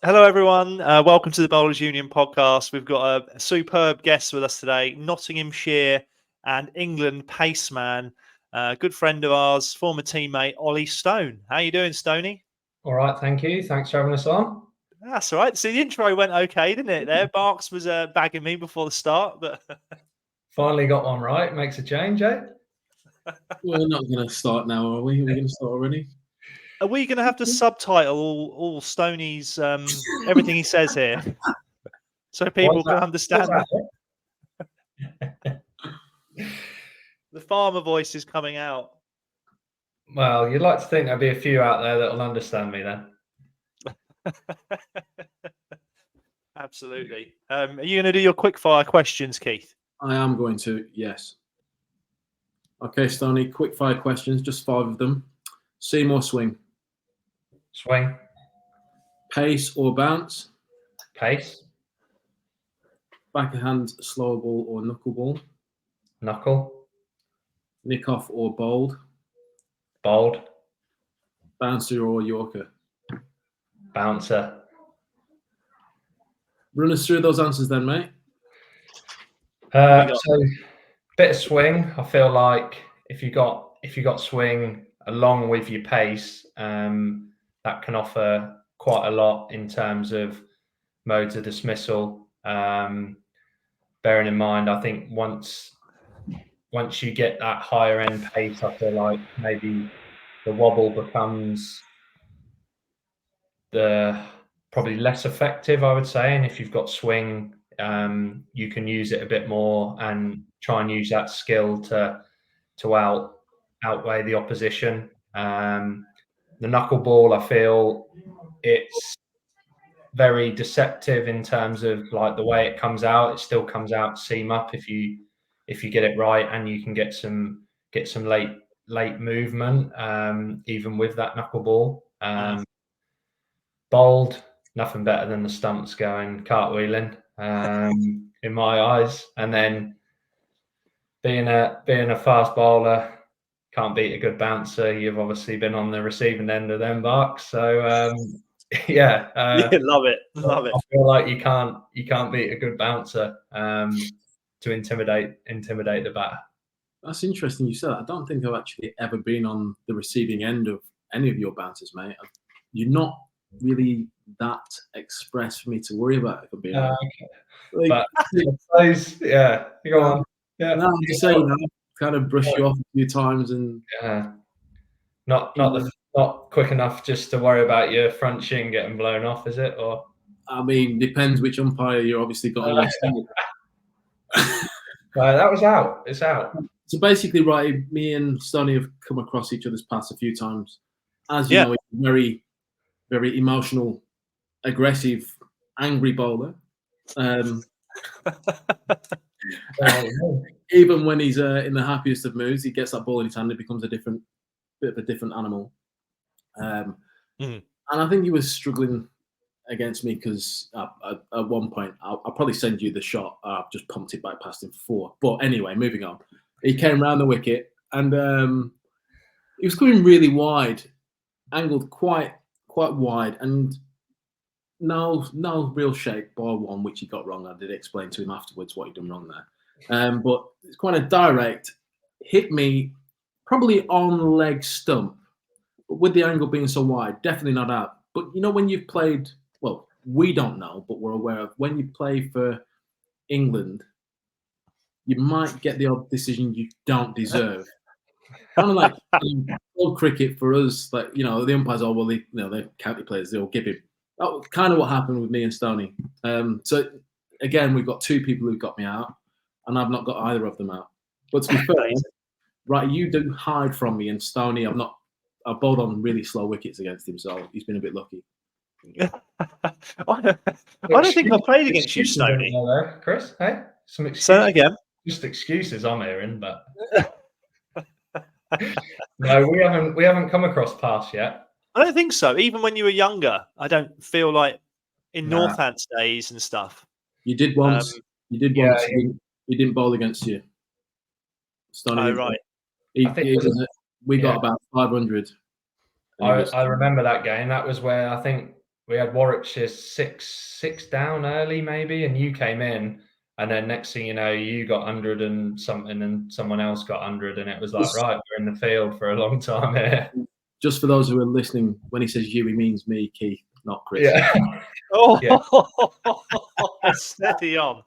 Hello, everyone. Welcome to the Bowlers Union podcast. We've got a superb guest with us today, Nottinghamshire and England paceman, good friend of ours, former teammate Olly Stone. How you doing, Stoney? All right, thank you. Thanks for having us on. That's all right. So the intro went okay, didn't it? There, Barks was bagging me before the start, but Finally got one right. Makes a change, eh? We're not going to start now, are we? We're going to start already. are we going to have to subtitle all Stoney's everything he says here, so people can understand? The farmer voice is coming out. Well, you'd like to think there'll be a few out there that'll understand me then. Absolutely. Are you going to do your quick fire questions, Keith? I am going to, yes. Okay, Stoney, quick fire questions, just 5 of them. Seam or swing? Swing. Pace or bounce? Pace. Backhand, slow ball or knuckle ball? Knuckle. Nick off or bowled? Bowled. Bouncer or Yorker? Bouncer. Run us through those answers then, mate. So bit of swing. I feel like if you got swing along with your pace, that can offer quite a lot in terms of modes of dismissal. Bearing in mind, I think once you get that higher end pace, I feel like maybe the wobble becomes probably less effective, I would say. And if you've got swing, you can use it a bit more and try and use that skill to outweigh the opposition. The knuckleball, I feel it's very deceptive in terms of like the way it comes out. It still comes out seam up if you get it right, and you can get some late movement even with that knuckleball. Bowled, nothing better than the stumps going cartwheeling in my eyes. And then being a fast bowler, can't beat a good bouncer. You've obviously been on the receiving end of them, Barks. So yeah, love it. I feel like you can't beat a good bouncer to intimidate the batter. That's interesting you said that. I don't think I've actually ever been on the receiving end of any of your bouncers, mate. You're not really that express for me to worry about, if I'm being honest. Okay. But yeah, go on. Yeah, no, I'm just saying, kind of brush you off a few times, and not quick enough just to worry about your front shin getting blown off, is it? Or I mean, depends which umpire you're obviously got on your side. That was out. It's out. So basically, right, me and Stoney have come across each other's paths a few times. As you know, he's a very, very emotional, aggressive, angry bowler. Even when he's in the happiest of moods, he gets that ball in his hand, it becomes a bit of a different animal. And I think he was struggling against me because at one point, I'll probably send you the shot. I've just pumped it back past him for 4. But anyway, moving on. He came round the wicket and he was coming really wide, angled quite wide, and no real shape, bar one, which he got wrong. I did explain to him afterwards what he'd done wrong there. But it's quite a direct, hit me probably on leg stump, but with the angle being so wide, definitely not out. But you know, when you've played, well, we don't know, but we're aware of when you play for England, you might get the odd decision you don't deserve. Kind of like old cricket for us, like, you know, the umpires are, well, they're county players, they'll give him. That was kind of what happened with me and Stoney. So again, we've got 2 people who got me out, and I've not got either of them out. But to be fair, right, you do hide from me, and Stoney, I've bowled on really slow wickets against him, so he's been a bit lucky. I don't think I've played against you, Stoney. Chris, hey? Some excuses. Say that again. Just excuses I'm hearing, but no, we haven't come across paths yet. I don't think so. Even when you were younger, I don't feel like in Northampton days and stuff. You did once. You did once. He didn't bowl against you. Stoney. Oh, right. We got about 500. I remember that game. That was where I think we had Warwickshire six down early maybe, and you came in, and then next thing you know, you got 100 and something, and someone else got 100, and it was like, right, we're in the field for a long time here. Just for those who are listening, when he says you, he means me, Keith, not Chris. Yeah. Oh, Yeah. steady on.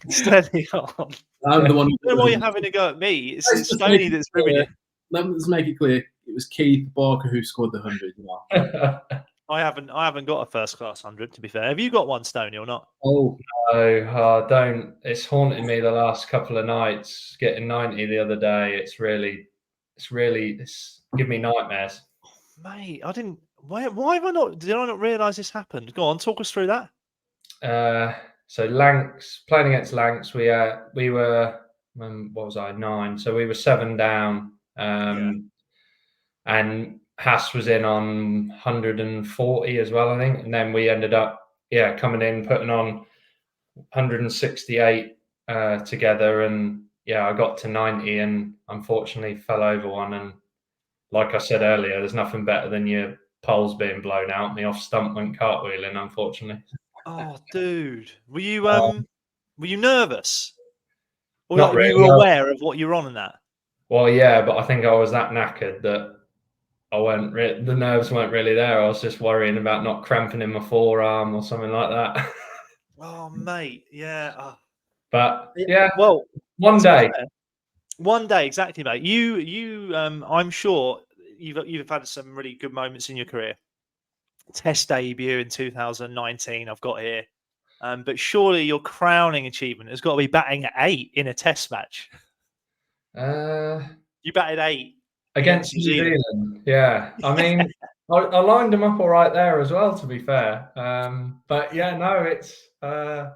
Steady on. I'm the one. I don't know why you're having to go at me. It's Stoney that's ruining it. Let's make it clear. It was Keith Barker who scored the 100. You know. I haven't got a first class 100. To be fair, have you got one, Stoney, or not? Oh, no, don't. It's haunted me the last couple of nights. Getting 90 the other day. It's give me nightmares. Mate, I didn't. Why have I not? Did I not realise this happened? Go on, talk us through that. So Lancs, playing against Lancs, we were what was I, 9? So we were 7 down. And Haas was in on 140 as well, I think. And then we ended up, coming in, putting on 168 together. And I got to 90 and unfortunately fell over one. And like I said earlier, there's nothing better than your poles being blown out. My off stump went cartwheeling, unfortunately. Oh, dude. Were you nervous? Or Not were you really, aware of what you're on and that? Well, yeah, but I think I was that knackered that the nerves weren't really there. I was just worrying about not cramping in my forearm or something like that. Oh, mate, yeah. But yeah, well, one day, exactly, mate. You, I'm sure you've had some really good moments in your career. Test debut in 2019, I've got here. But surely your crowning achievement has got to be batting at 8 in a Test match. You batted 8 against New Zealand. Yeah, I mean, I lined them up all right there as well, to be fair. But yeah, no, it's. I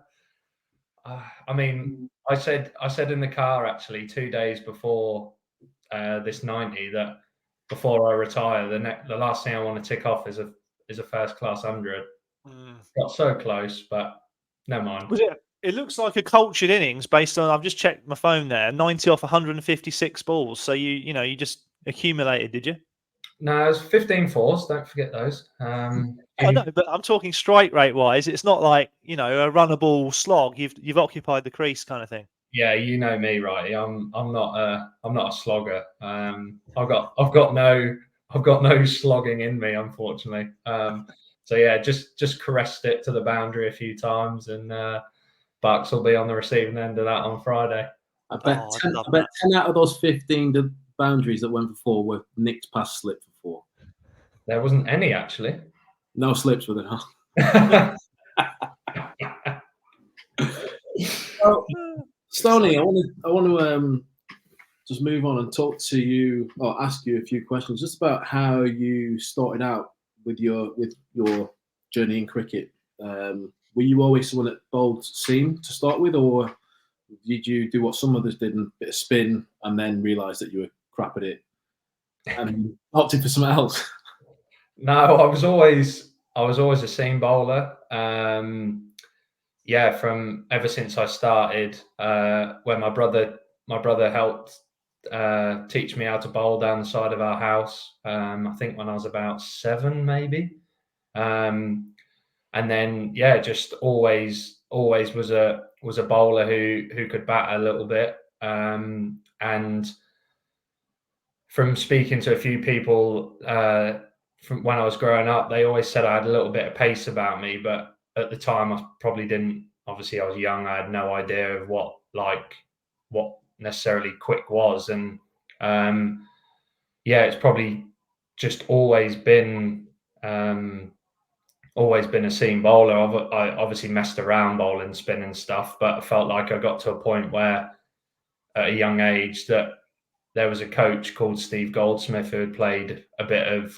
mean, I said in the car actually 2 days before this 90 that before I retire, the last thing I want to tick off is a first class 100. Got so close, but never mind. Was it? It looks like a cultured innings based on. I've just checked my phone there. 90 off 156 balls. So you just accumulated, did you? No, it was 15 fours. Don't forget those. I know, but I'm talking strike rate wise. It's not like a runnable slog. You've occupied the crease kind of thing. Yeah, you know me, Wrighty. I'm not a slogger. I've got no slogging in me, unfortunately. So yeah, just caressed it to the boundary a few times, and Barks will be on the receiving end of that on Friday. I bet 10 out of those 15 the boundaries that went for 4 were nicked past slip for 4. There wasn't any actually. No slips with it, huh? Well, Stoney, I want to just move on and talk to you, or ask you a few questions, just about how you started out with your journey in cricket. Were you always someone that bowled seam to start with, or did you do what some others did, a bit of spin, and then realise that you were crap at it and opted for something else? No, I was always a seam bowler. From ever since I started, when my brother helped teach me how to bowl down the side of our house. I think when I was about 7, maybe. And then just always was a bowler who could bat a little bit. And from speaking to a few people from when I was growing up, they always said I had a little bit of pace about me, but at the time I probably didn't. Obviously, I was young. I had no idea of what necessarily quick was, and it's probably just always been a seam bowler. I obviously messed around bowling spin and stuff, but I felt like I got to a point where at a young age that there was a coach called Steve Goldsmith who had played a bit of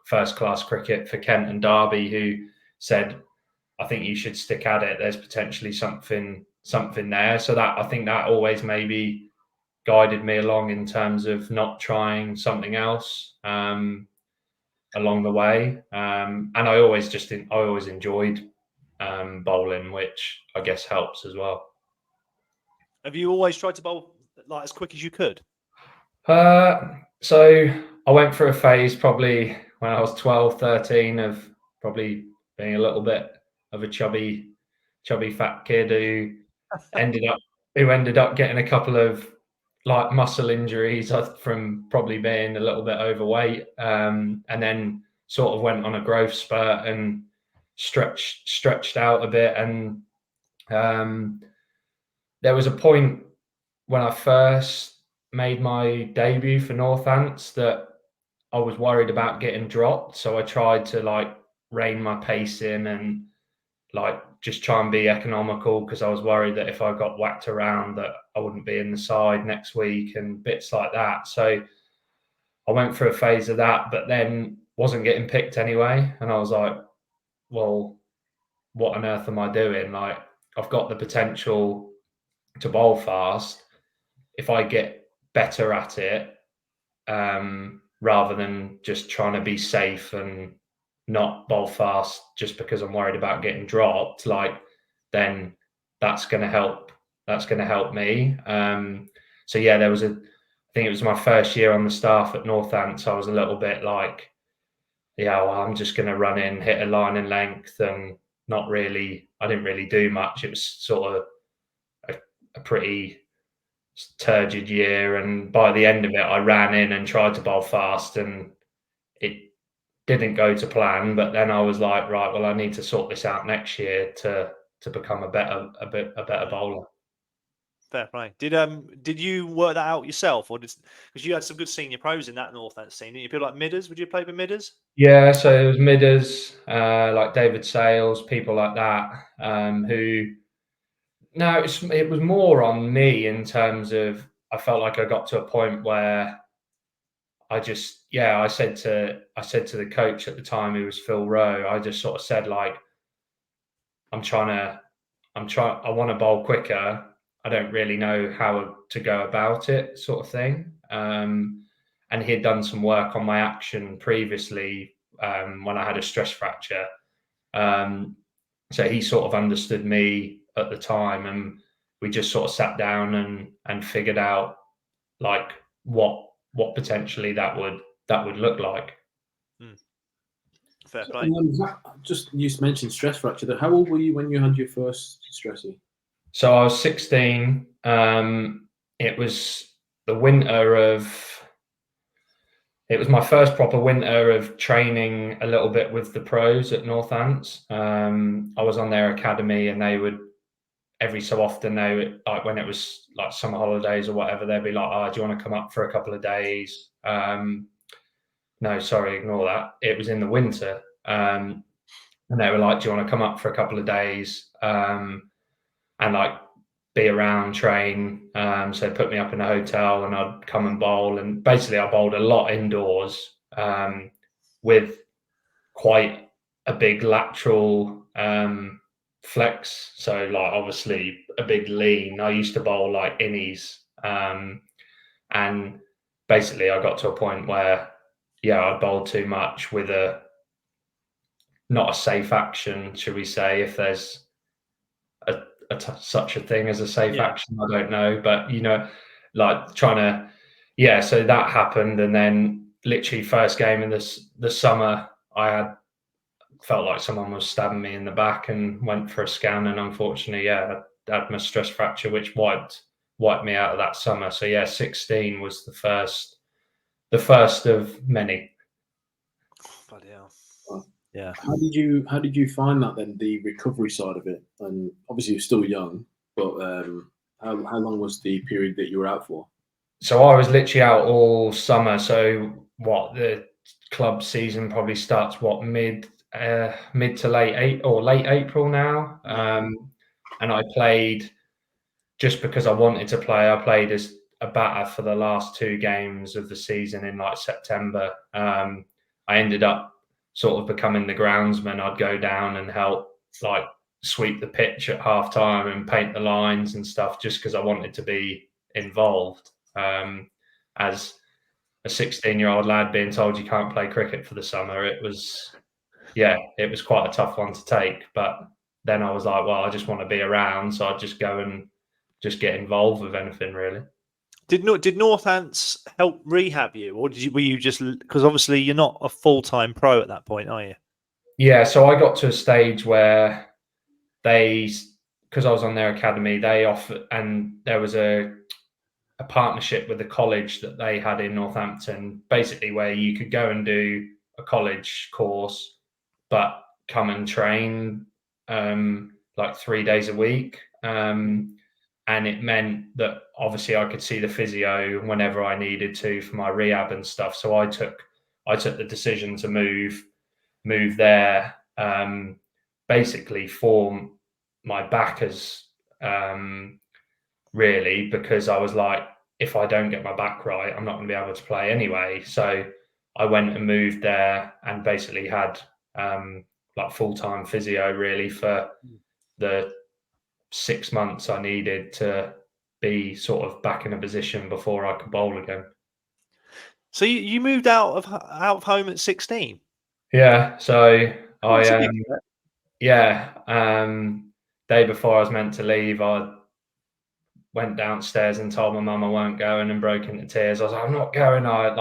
first class cricket for Kent and Derby, who said, I think you should stick at it. There's potentially something there. So that, I think that always maybe guided me along in terms of not trying something else along the way. And I always enjoyed bowling, which I guess helps as well. Have you always tried to bowl like as quick as you could? So I went through a phase probably when I was 12, 13 of probably being a little bit of a chubby fat kid who ended up getting a couple of like muscle injuries from probably being a little bit overweight, and then sort of went on a growth spurt and stretched out a bit. And there was a point when I first made my debut for Northampton that I was worried about getting dropped, so I tried to like rein my pace in and like just try and be economical, because I was worried that if I got whacked around that I wouldn't be in the side next week and bits like that. So I went through a phase of that, but then wasn't getting picked anyway. And I was like, well, what on earth am I doing? Like, I've got the potential to bowl fast. If I get better at it, rather than just trying to be safe and not bowl fast just because I'm worried about getting dropped, like, then that's going to help. That's going to help me. So yeah, I think it was my first year on the staff at Northampton. So I was a little bit like, yeah, well, I'm just going to run in, hit a line in length, and I didn't really do much. It was sort of a pretty turgid year, and by the end of it I ran in and tried to bowl fast, and it didn't go to plan. But then I was like, right, well, I need to sort this out next year to become a better bowler. Fair play. Did you work that out yourself, or because you had some good senior pros in that Northampton scene, didn't you? People like midders. Would you play with midders? Yeah, so it was midders, like David Sales, people like that, who. No, it was more on me in terms of I felt like I got to a point where I said to the coach at the time, who was Phil Rowe, I just sort of said, like, I want to bowl quicker. I don't really know how to go about it, sort of thing. And he had done some work on my action previously, when I had a stress fracture. So he sort of understood me at the time, and we just sort of sat down and figured out like what potentially that would look like. Fair play. Just you mentioned stress fracture. How old were you when you had your first stressy? So I was 16. It was the winter of. It was my first proper winter of training a little bit with the pros at Northampton. I was on their academy, and they would, every so often, like when it was like summer holidays or whatever, they'd be like, "Oh, do you want to come up for a couple of days?" No, sorry, ignore that. It was in the winter. And they were like, "Do you want to come up for a couple of days?" And like be around, train. So put me up in a hotel, and I'd come and bowl. And basically I bowled a lot indoors, with quite a big lateral flex. So like obviously a big lean. I used to bowl like innies. And basically I got to a point where, I bowled too much with not a safe action, should we say, if there's such a thing as a safe action. I don't know, but like trying to, so that happened. And then literally first game in the summer, I felt like someone was stabbing me in the back, and went for a scan, and unfortunately, I had my stress fracture, which wiped me out of that summer. So 16 was the first of many. Bloody hell. Yeah. How did you find that then, the recovery side of it? And obviously you're still young, but how long was the period that you were out for? So I was literally out all summer. So the club season probably starts mid to late April now. And I played just because I wanted to play. I played as a batter for the last 2 games of the season in like September. I ended up sort of becoming the groundsman. I'd go down and help like sweep the pitch at half time and paint the lines and stuff, just because I wanted to be involved. As a 16-year-old lad being told you can't play cricket for the summer, it was quite a tough one to take. But then I was like, well, I just want to be around, so I'd just go and just get involved with anything, really. Did Northants help rehab you, or were you just, because obviously you're not a full-time pro at that point, are you? Yeah, so I got to a stage where because I was on their academy, they offered, and there was a partnership with the college that they had in Northampton, basically where you could go and do a college course, but come and train like 3 days a week. And it meant that obviously I could see the physio whenever I needed to for my rehab and stuff. So I took the decision to move there, basically for my backers, really, because I was like, if I don't get my back right, I'm not going to be able to play anyway. So I went and moved there and basically had like full-time physio really for the 6 months I needed to be sort of back in a position before I could bowl again. So you moved out of home at 16? Yeah. So That's a I big step. day before I was meant to leave, I went downstairs and told my mum I weren't going and broke into tears. I was like, I'm not going. I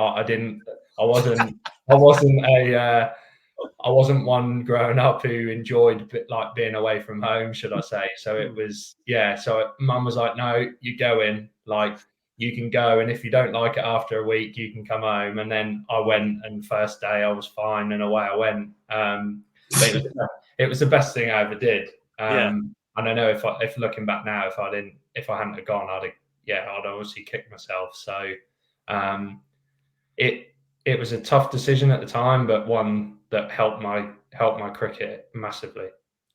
wasn't one growing up who enjoyed like being away from home, should I say. So it was, yeah. So mum was like, no, you go in, like you can go. And if you don't like it after a week, you can come home. And then I went, and first day I was fine and away I went. But it was the best thing I ever did. And I know if looking back now, if I hadn't have gone, I'd obviously kicked myself. So it was a tough decision at the time, but one that helped my cricket massively.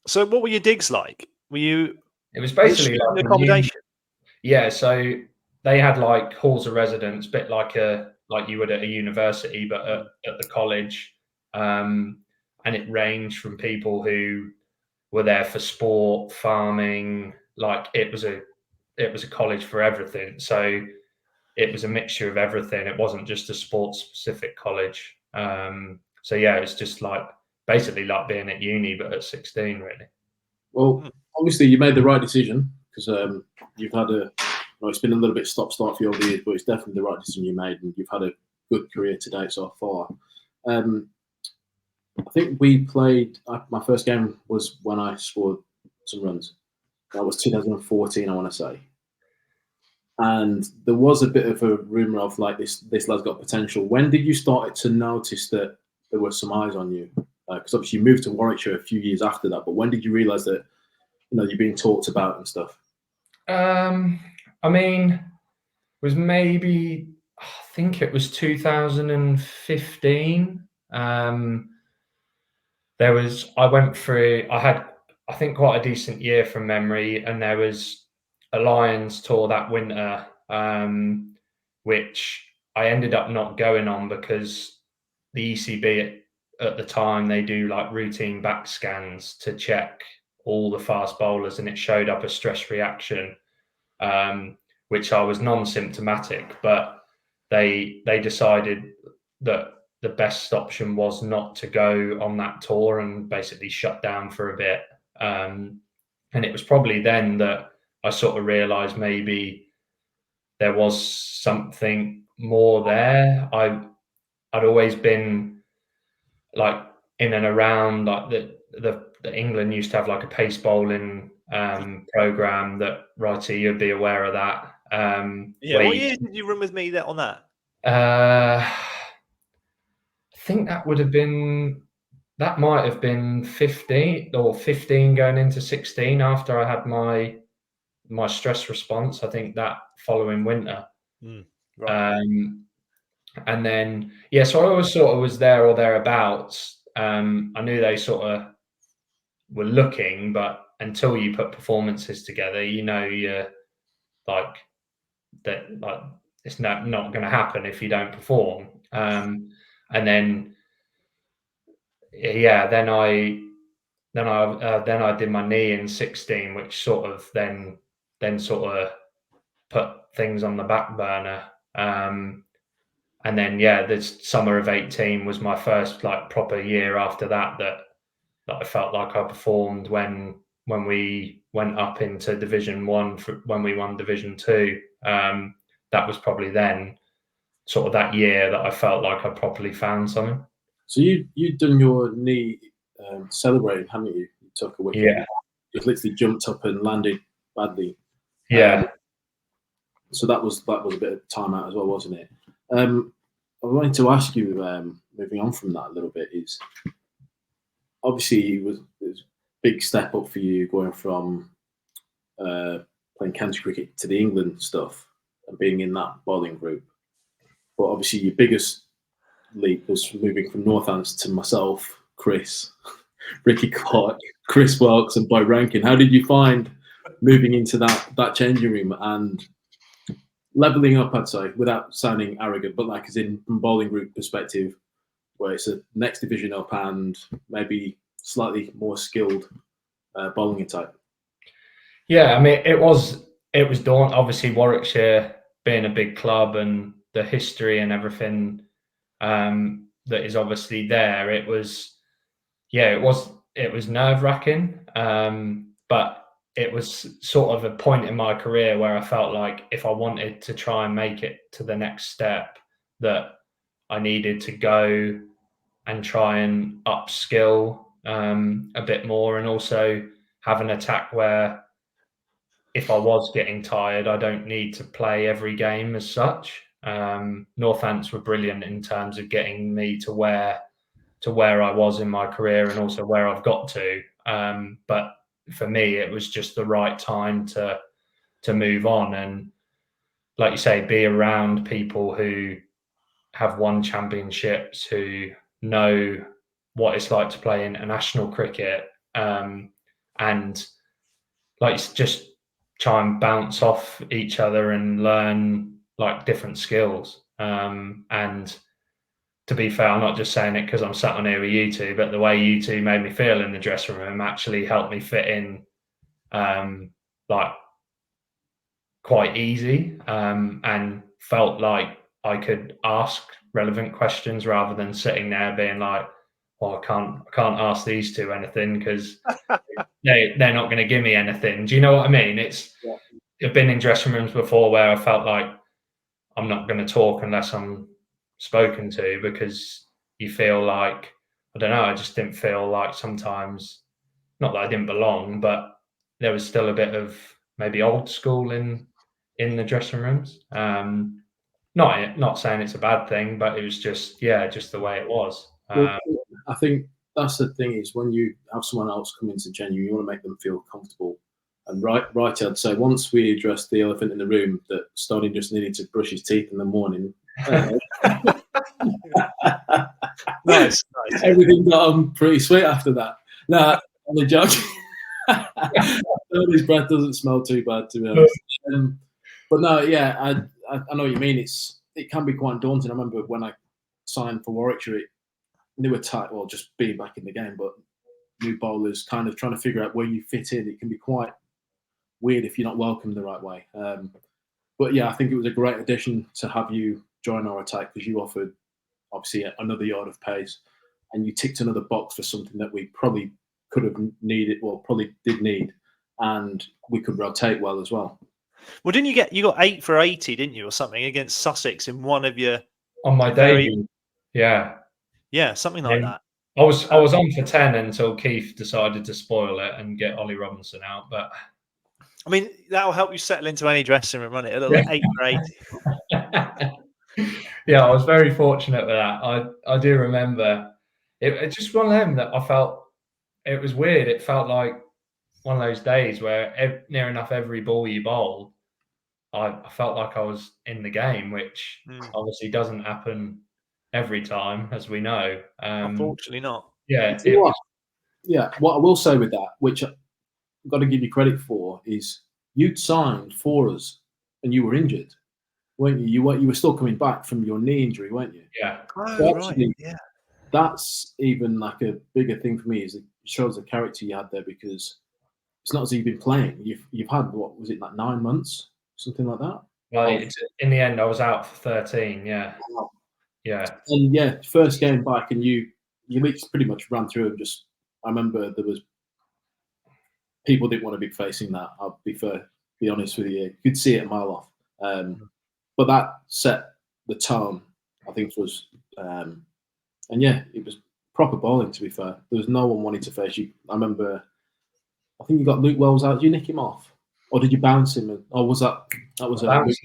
So what were your digs like? It was basically like accommodation. Yeah, so they had like halls of residence, bit like you would at a university, but at the college. And it ranged from people who were there for sport, farming, like it was a college for everything. So it was a mixture of everything. It wasn't just a sports specific college. So yeah, it's just like basically like being at uni, but at 16, really. Well, obviously you made the right decision because you've had it's been a little bit stop-start for you over the years, but it's definitely the right decision you made, and you've had a good career to date so far. I think we played. My first game was when I scored some runs. That was 2014, I want to say. And there was a bit of a rumor of like this lad's got potential. When did you start to notice that there were some eyes on you? Because obviously you moved to Warwickshire a few years after that. But when did you realise that you're being talked about and stuff? I mean, it was maybe, I think it was 2015. I had, I think, quite a decent year from memory, and there was a Lions tour that winter, which I ended up not going on because the ECB at the time, they do like routine back scans to check all the fast bowlers, and it showed up a stress reaction, which I was non-symptomatic, but they decided that the best option was not to go on that tour and basically shut down for a bit. And it was probably then that I sort of realized maybe there was something more there. I'd always been like in and around like the England used to have like a pace bowling program that Wrighty, you'd be aware of that. What year did you run with me on that? I think that might have been 15 going into 16 after I had my stress response. I think that following winter. Right. And then, so I always sort of was there or thereabouts. I knew they sort of were looking, but until you put performances together, you're like that, like it's not going to happen if you don't perform. And then, then I did my knee in 16, which sort of then sort of put things on the back burner. And then, the summer of 18 was my first like proper year after that I felt like I performed when we went up into Division 1 when we won Division 2. That was probably then sort of that year that I felt like I properly found something. So you'd done your knee celebrating, haven't you? You took a wicket. Yeah. Just literally jumped up and landed badly. Yeah. So that was a bit of time out as well, wasn't it? I wanted to ask you, moving on from that a little bit, is obviously it was a big step up for you going from playing county cricket to the England stuff and being in that bowling group. But obviously your biggest leap was moving from Northampton to myself, Chris, Ricky Clark, Chris Wilkes, and Boy Rankin. How did you find moving into that changing room and leveling up, I'd say, without sounding arrogant, but like as in from bowling group perspective, where it's a next division up and maybe slightly more skilled bowling attack? Yeah, I mean, it was daunting. Obviously, Warwickshire being a big club and the history and everything that is obviously there. It was nerve wracking, but it was sort of a point in my career where I felt like if I wanted to try and make it to the next step, that I needed to go and try and upskill a bit more, and also have an attack where if I was getting tired, I don't need to play every game as such. Northants were brilliant in terms of getting me to where I was in my career and also where I've got to. But for me, it was just the right time to move on, and like you say, be around people who have won championships, who know what it's like to play international cricket, and like just try and bounce off each other and learn like different skills. And to be fair, I'm not just saying it because I'm sat on here with you two, but the way you two made me feel in the dressing room actually helped me fit in like quite easy, and felt like I could ask relevant questions rather than sitting there being like, well, I can't ask these two anything because they're not going to give me anything. Do you know what I mean? I've been in dressing rooms before where I felt like I'm not going to talk unless I'm spoken to, because you feel like, I don't know, I just didn't feel like sometimes, not that I didn't belong, but there was still a bit of maybe old school in the dressing rooms. Not saying it's a bad thing, but it was just the way it was. Well, I think that's the thing, is when you have someone else come into genuine, you want to make them feel comfortable. And right, I'd say once we addressed the elephant in the room that Stoney just needed to brush his teeth in the morning. Nice. Everything got on pretty sweet after that. Nah, I'm a joke. His breath doesn't smell too bad, to be honest. But no, yeah, I know what you mean. It can be quite daunting. I remember when I signed for Warwickshire, new attack, well, just being back in the game, but new bowlers kind of trying to figure out where you fit in. It can be quite weird if you're not welcomed the right way. But yeah, I think it was a great addition to have you join our attack, because you offered obviously another yard of pace, and you ticked another box for something that we probably could have needed, well, probably did need, and we could rotate well as well. Well, didn't you got 8 for 80, didn't you, or something against Sussex in one of your on my debut? Yeah, something like that. I was on for 10 until Keith decided to spoil it and get Olly Robinson out. But I mean, that'll help you settle into any dressing room, won't it? A little 8 for 80. Yeah, I was very fortunate with that. I do remember it's just one of them that I felt, it was weird. It felt like one of those days where near enough every ball you bowled, I felt like I was in the game, which obviously doesn't happen every time, as we know. Unfortunately not. Yeah. What I will say with that, which I've got to give you credit for, is you'd signed for us and you were injured, weren't you? You were still coming back from your knee injury, weren't you? Yeah. So actually, that's even like a bigger thing for me, is it shows the character you had there, because it's not as if you've been playing. You've had, what was it, like 9 months, something like that? Well, in the end, I was out for 13. Yeah. Wow. Yeah. And yeah, first game back, and you pretty much ran through, and just, I remember there was people didn't want to be facing that. I'll be honest with you. You could see it a mile off. But that set the tone, I think, was, and yeah, it was proper bowling, to be fair. There was no one wanting to face you. I remember, I think you got Luke Wells out. Did you nick him off? Or did you bounce him? Or was that was Luke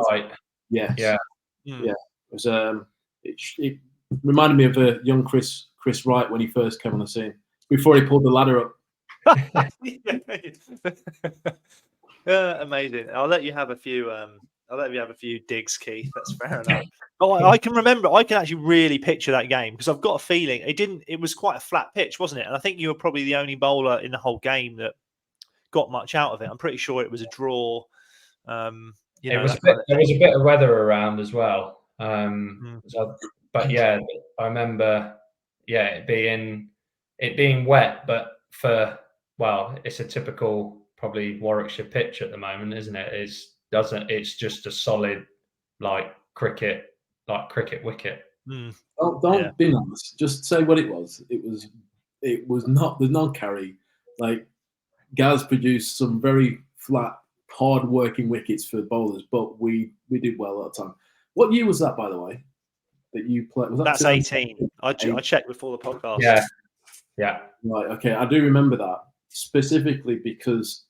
Wright? Yes. Yeah. Yeah. It was it reminded me of young Chris Wright when he first came on the scene, before he pulled the ladder up. Amazing. I'll let you have a few digs, Keith. That's fair enough. Oh, I can remember. I can actually really picture that game because I've got a feeling it was quite a flat pitch, wasn't it? And I think you were probably the only bowler in the whole game that got much out of it. I'm pretty sure it was a draw. There was a bit of weather around as well. But yeah, I remember. Yeah, it being wet, but it's a typical probably Warwickshire pitch at the moment, isn't it? It's just a solid cricket wicket. Don't be nice. Just say what it was. It was not. There's no carry. Gaz produced some very flat, hard-working wickets for bowlers, but we did well at the time. What year was that, by the way? That you played? That's 18. I checked before the podcast. Yeah. Right. Okay. I do remember that specifically because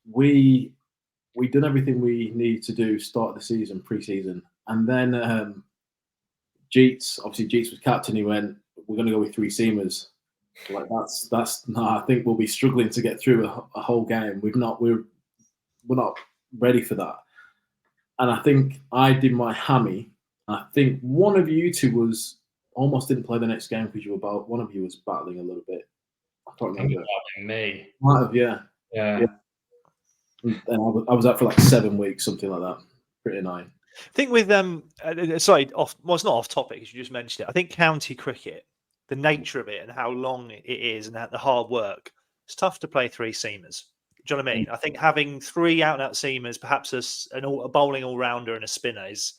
we done everything we needed to do start the season, pre-season, and then Jeets was captain. He went, "We're going to go with 3 seamers." That's no. I think we'll be struggling to get through a whole game. We're not ready for that. And I think I did my hammy. I think one of you two almost didn't play the next game because one of you was battling a little bit. I can't remember. Me. Might have, yeah. And I was out for 7 weeks, something like that. Pretty annoying. I think with it's not off topic as you just mentioned it. I think county cricket, the nature of it and how long it is and the hard work, it's tough to play 3 seamers. Do you know what I mean? I think having 3 out-and-out seamers, perhaps a bowling all-rounder and a spinner is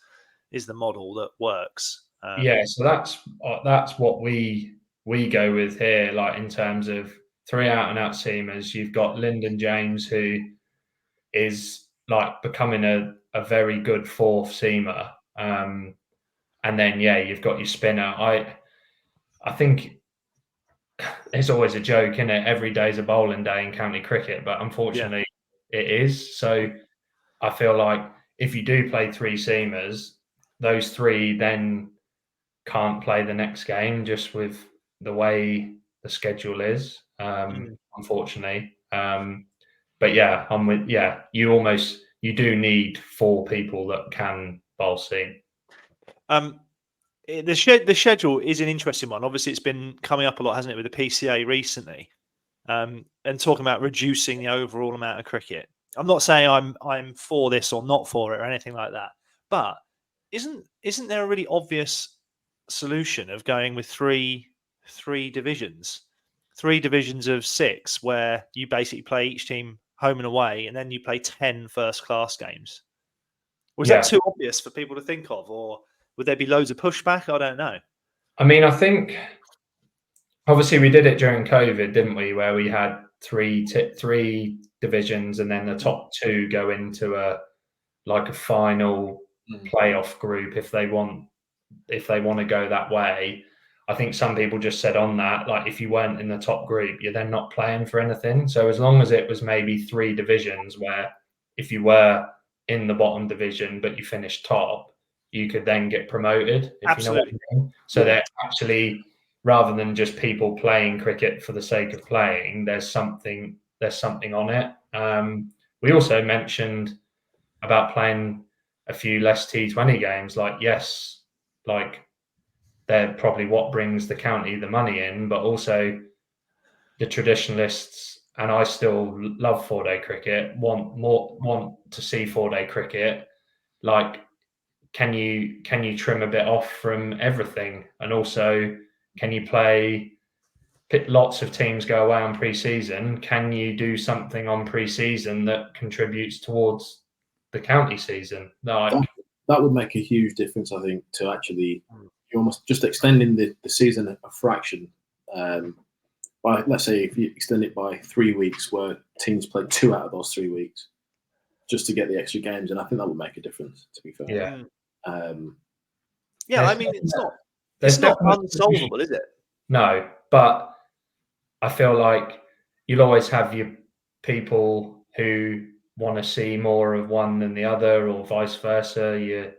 the model that works. So that's what we go with here. In terms of 3 out-and-out seamers, you've got Lyndon James, who is becoming a very good 4th seamer, and then you've got your spinner. I think it's always a joke, isn't it? Every day's a bowling day in county cricket, but unfortunately it is. So I feel like if you do play 3 seamers, those 3 then can't play the next game just with the way the schedule is, unfortunately. But I'm with you do need 4 people that can bowl seam. The schedule is an interesting one. Obviously, it's been coming up a lot, hasn't it, with the PCA recently, and talking about reducing the overall amount of cricket. I'm not saying I'm for this or not for it or anything like that, but isn't there a really obvious solution of going with three divisions, 3 divisions of 6, where you basically play each team home and away, and then you play 10 first-class games? Was that too obvious for people to think of, or would there be loads of pushback? I don't know. I mean, I think obviously we did it during COVID, didn't we? Where we had 3 divisions, and then the top 2 go into a final playoff group if they want to go that way. I think some people just said on that, if you weren't in the top group, you're then not playing for anything. So as long as it was maybe 3 divisions where if you were in the bottom division but you finished top, you could then get promoted. Absolutely. You know what I mean? So they're actually, rather than just people playing cricket for the sake of playing, there's something on it. We also mentioned about playing a few less T20 games. They're probably what brings the county the money in, but also the traditionalists, and I still love 4-day cricket, want to see 4-day cricket. Can you trim a bit off from everything? And also, can you play lots of teams go away on pre-season? Can you do something on pre-season that contributes towards the county season? That would make a huge difference, I think, to actually you're almost just extending the season a fraction. Let's say if you extend it by 3 weeks, where teams play 2 out of those 3 weeks, just to get the extra games, and I think that would make a difference. To be fair, I mean, it's not unsolvable, is it? No, but I feel like you'll always have your people who want to see more of one than the other, or vice versa.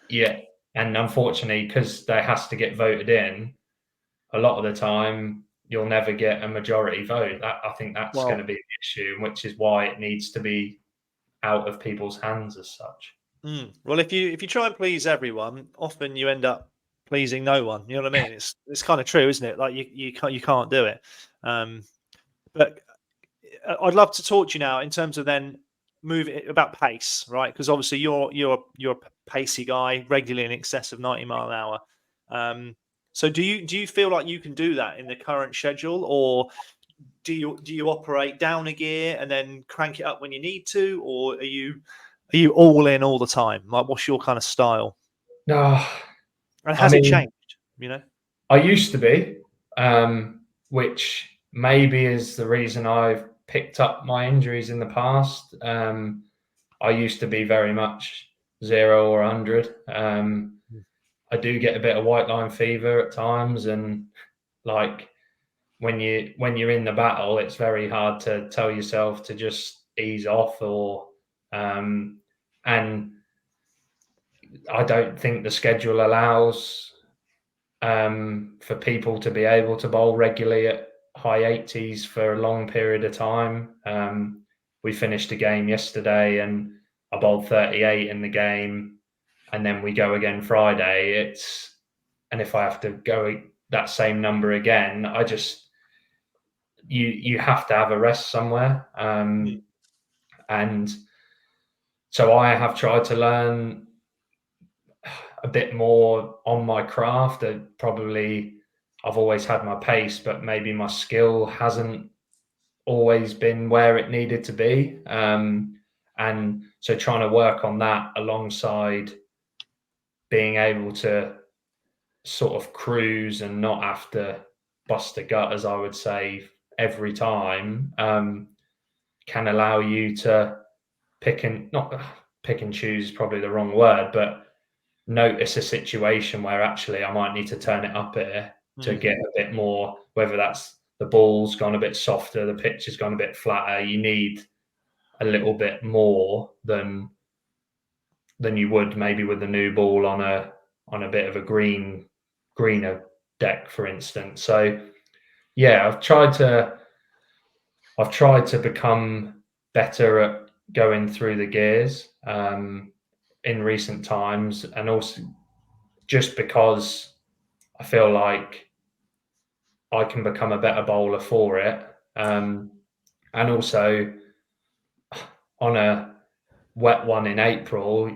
Yeah, and unfortunately, because there has to get voted in, a lot of the time you'll never get a majority vote. I think that's going to be the issue, which is why it needs to be out of people's hands as such. Well, if you try and please everyone, often you end up pleasing no one. You know what I mean? It's kind of true, isn't it? Like you can't do it. But I'd love to talk to you now in terms of then moving about pace, right? Because obviously you're a pacey guy, regularly in excess of 90 mile an hour. So do you feel like you can do that in the current schedule, or do you operate down a gear and then crank it up when you need to, or are you all in all the time? Like, what's your kind of style? No, And has it changed? You know, I used to be, which maybe is the reason I've picked up my injuries in the past. I used to be very much 0 or 100. I do get a bit of white line fever at times, and like when you're in the battle, it's very hard to tell yourself to just ease off, or and I don't think the schedule allows for people to be able to bowl regularly at high 80s for a long period of time. We finished a game yesterday and I bowled 38 in the game, and then we go again Friday. And if I have to go that same number again, you have to have a rest somewhere. And so I have tried to learn a bit more on my craft. I've always had my pace, but maybe my skill hasn't always been where it needed to be. And so trying to work on that alongside being able to sort of cruise and not have to bust a gut, as I would say, every time, can allow you to not pick and choose is probably the wrong word, but notice a situation where actually I might need to turn it up here to get a bit more, whether that's the ball's gone a bit softer, the pitch has gone a bit flatter. You need a little bit more than you would maybe with a new ball on a bit of a greener deck, for instance. So yeah, I've tried to become better at going through the gears in recent times, and also just because I feel like I can become a better bowler for it. And also on a wet one in April,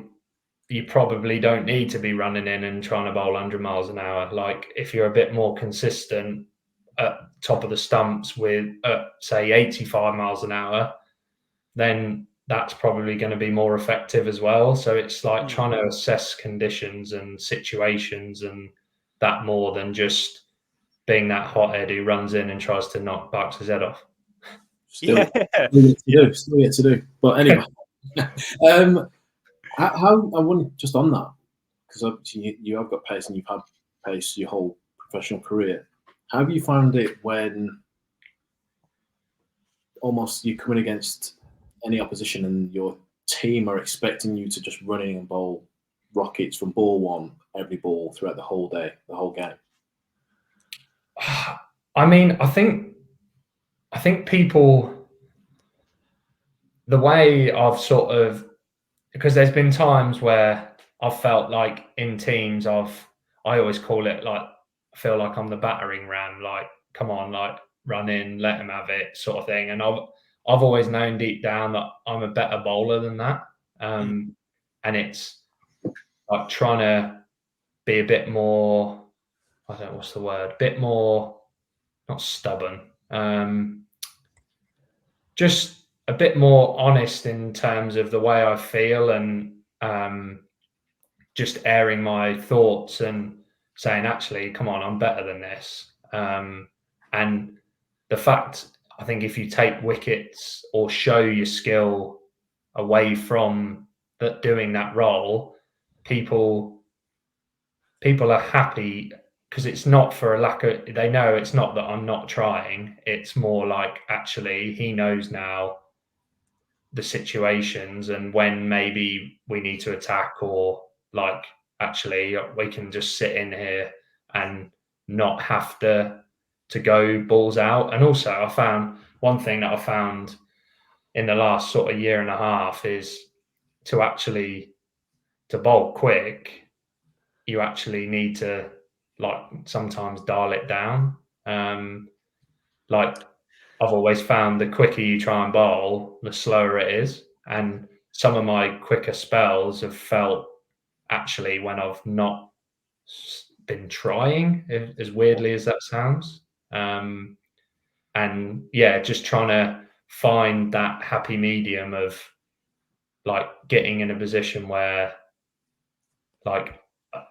you probably don't need to be running in and trying to bowl 100 miles an hour. Like if you're a bit more consistent at top of the stumps with, say, 85 miles an hour, then that's probably going to be more effective as well. So it's like trying to assess conditions and situations and that more than just being that hothead who runs in and tries to knock Barks' head off. Still yet to do. But anyway, how I want just on that, because obviously you have got pace and you've had pace your whole professional career. How have you found it when almost you're coming against any opposition and your team are expecting you to just run in and bowl rockets from ball one every ball throughout the whole day, the whole game? I mean, I think people, the way I've sort of, because there's been times where I've felt like in teams I always call it like, I feel like I'm the battering ram, like, come on, like run in, let them have it sort of thing. And I've always known deep down that I'm a better bowler than that. And it's like trying to be a bit more, I don't know what's the word, bit more, not stubborn, just a bit more honest in terms of the way I feel, and just airing my thoughts and saying, actually, come on, I'm better than this. And the fact, I think if you take wickets or show your skill away from doing that role, people are happy because it's not for a lack of, they know it's not that I'm not trying. It's more like actually he knows now the situations and when maybe we need to attack, or like actually we can just sit in here and not have to go balls out. And also I found one thing that I found in the last sort of year and a half is to bowl quick, you actually need to like sometimes dial it down. Like I've always found the quicker you try and bowl, the slower it is. And some of my quicker spells have felt actually when I've not been trying, as weirdly as that sounds. And yeah, just trying to find that happy medium of like getting in a position where like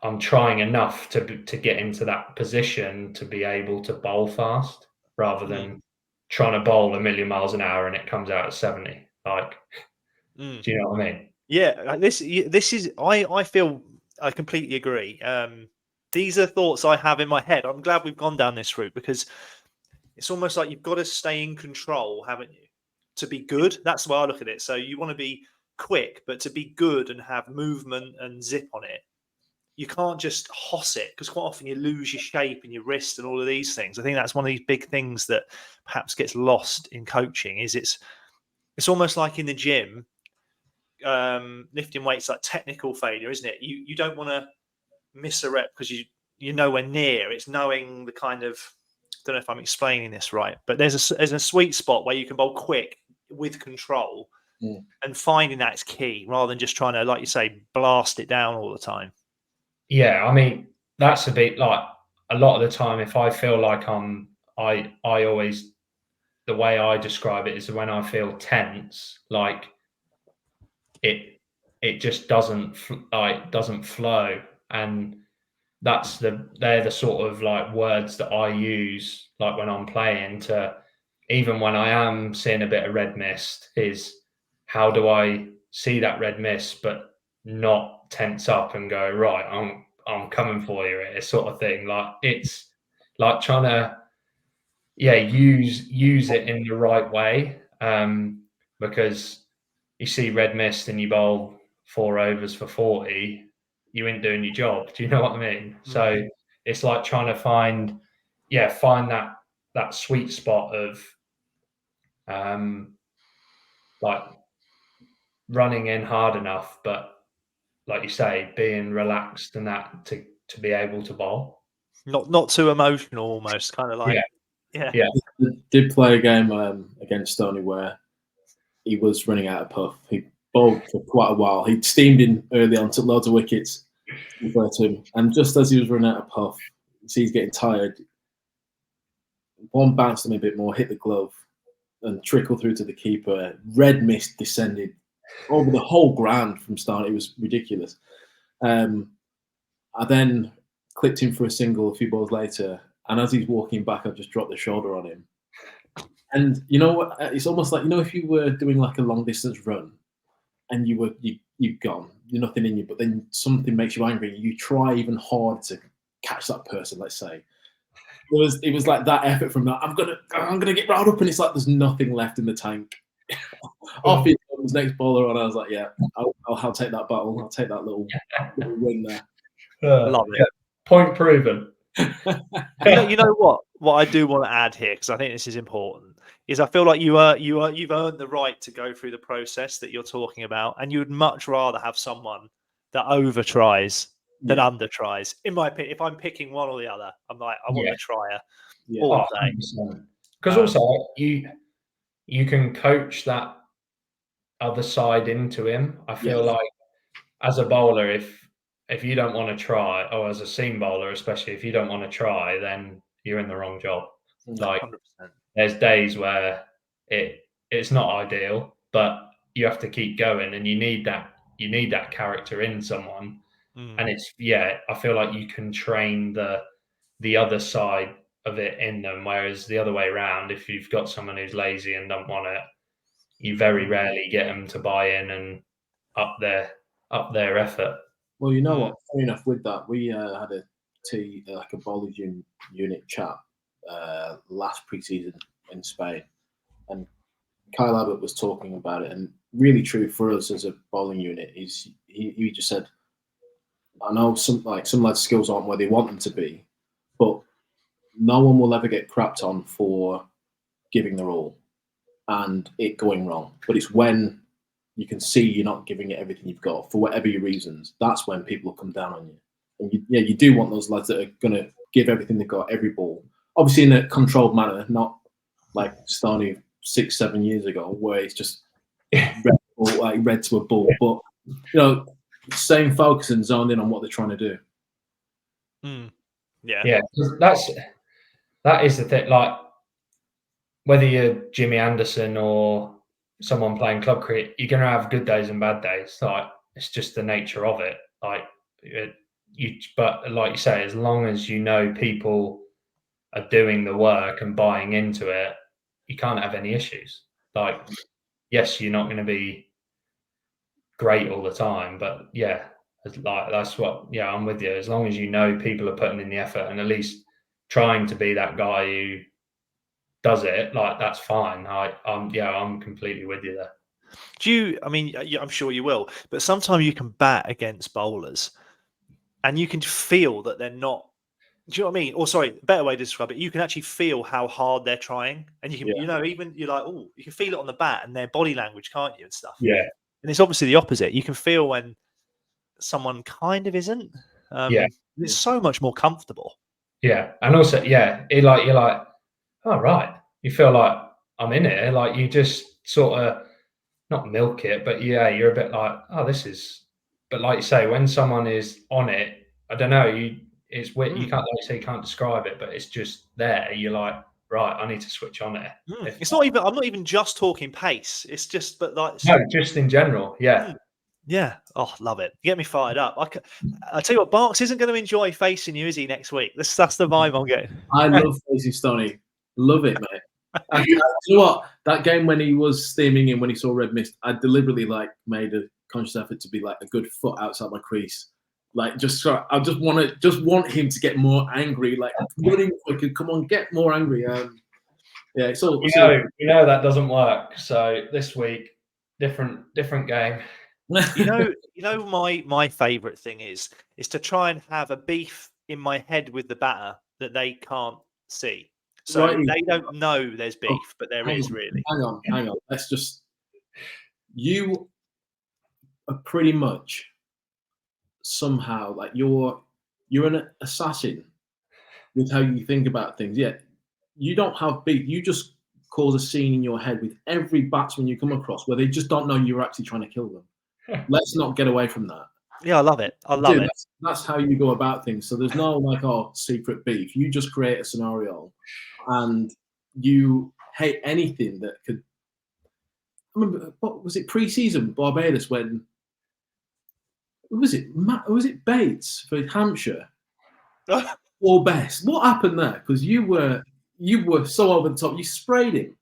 I'm trying enough to get into that position to be able to bowl fast, rather than trying to bowl a million miles an hour and it comes out at 70. Like, do you know what I mean? Yeah, this is I feel I completely agree. These are thoughts I have in my head. I'm glad we've gone down this route, because it's almost like you've got to stay in control, haven't you? To be good, that's the way I look at it. So you want to be quick, but to be good and have movement and zip on it, you can't just hoss it, because quite often you lose your shape and your wrist and all of these things. I think that's one of these big things that perhaps gets lost in coaching. Is it's almost like in the gym, lifting weights, like technical failure, isn't it? You don't want to miss a rep because you're nowhere near. It's knowing the kind of, I don't know if I'm explaining this right, but there's a sweet spot where you can bowl quick with control, and finding that's key, rather than just trying to, like you say, blast it down all the time. Yeah, I mean, that's a bit like a lot of the time if I feel like I always, the way I describe it is when I feel tense, like it just doesn't flow. And they're the sort of like words that I use like when I'm playing, to even when I am seeing a bit of red mist, is how do I see that red mist but not tense up and go, right, I'm coming for you here, sort of thing. Like it's like trying to use it in the right way, because you see red mist and you bowl 4 overs for 40, you ain't doing your job. Do you know what I mean? So it's like trying to find that sweet spot of like running in hard enough, but like you say, being relaxed and that to be able to bowl. Not too emotional, almost kind of like yeah. I did play a game against Stoney where he was running out of puff. He bowled for quite a while. He steamed in early on, took loads of wickets, to him, and just as he was running out of puff, he's getting tired. One bounced him a bit more, hit the glove, and trickled through to the keeper. Red mist descended over the whole ground from start. It was ridiculous. I then clipped him for a single a few balls later, and as he's walking back, I just dropped the shoulder on him. And you know what? It's almost like, you know, if you were doing like a long distance run and you've gone, you're nothing in you, but then something makes you angry. You try even hard to catch that person. Let's say it was like that effort from that. I'm gonna get riled up, and it's like there's nothing left in the tank. Off he comes, next bowler on. I was like, yeah, I'll take that battle. I'll take that little win there. Love it. Point proven. You know what I do want to add here, because I think this is important, is I feel like you've earned the right to go through the process that you're talking about, and you would much rather have someone that over tries than under tries. In my opinion, if I'm picking one or the other, I'm like, I want the trier all day. Because also you can coach that other side into him. I feel like as a bowler, if you don't want to try, or as a seam bowler especially, if you don't want to try, then you're in the wrong job. Like 100%. There's days where it's not ideal, but you have to keep going, and you need that character in someone. And it's I feel like you can train the other side of it in them, whereas the other way around, if you've got someone who's lazy and don't want it, you very rarely get them to buy in and up their effort. Well, you know what? Fair enough with that. We had a like a bowling unit chat last pre-season in Spain, and Kyle Abbott was talking about it, and really true for us as a bowling unit is he just said, I know some lads' skills aren't where they want them to be, but no one will ever get crapped on for giving their all and it going wrong. But it's when you can see you're not giving it everything you've got for whatever your reasons, that's when people will come down on you. And you do want those lads that are going to give everything they've got every ball, obviously in a controlled manner, not like Stoney 6-7 years ago where it's just red to a ball, but staying focused and zoned in on what they're trying to do. Yeah, that is the thing. Like, whether you're Jimmy Anderson or someone playing club cricket, you're going to have good days and bad days. Like, it's just the nature of it. But like you say, as long as you know people are doing the work and buying into it, you can't have any issues. Like, yes, you're not going to be great all the time, but yeah, that's what. Yeah, I'm with you. As long as you know people are putting in the effort and at least trying to be that guy who does it, like, that's fine. I'm completely with you there. Do you? I mean, I'm sure you will, but sometimes you can bat against bowlers, and you can feel that they're not. Do you know what I mean? Or sorry, a better way to describe it, you can actually feel how hard they're trying, and you can, even you're like, oh, you can feel it on the bat and their body language, can't you, and stuff. Yeah. And it's obviously the opposite. You can feel when someone kind of isn't. It's so much more comfortable. Yeah, and also, you're like, oh right, you feel like I'm in it. Like, you just sort of not milk it, but you're a bit like, oh, this is. But like you say, when someone is on it, I don't know, it's weird. You can't, like you say, you can't describe it, but it's just there. You're like, right, I need to switch on it. It's not even. I'm not even just talking pace. It's just, but like, no, just in general. Yeah. Yeah. Oh, love it. Get me fired up. I tell you what, Barks isn't going to enjoy facing you, is he, next week? That's the vibe I'm getting. I love facing Stoney. Love it, mate. And you know what? That game when he was steaming in, when he saw red mist, I deliberately made a conscious effort to be like a good foot outside my crease. Like, I just want him to get more angry. Like, running quicker. Come on, get more angry. It's all. You know that doesn't work. So this week, different game. My favourite thing is to try and have a beef in my head with the batter that they can't see. So they don't know there's beef, but there is really. Hang on. You are pretty much somehow like you're an assassin with how you think about things. Yeah, you don't have beef. You just cause a scene in your head with every batsman you come across where they just don't know you're actually trying to kill them. Let's not get away from that. Yeah, I love it. That's how you go about things. So there's no secret beef. You just create a scenario, and you hate anything that could. I remember, what was it, pre-season Barbados when? Was it Bates for Hampshire or Best? What happened there? Because you were so over the top. You sprayed him.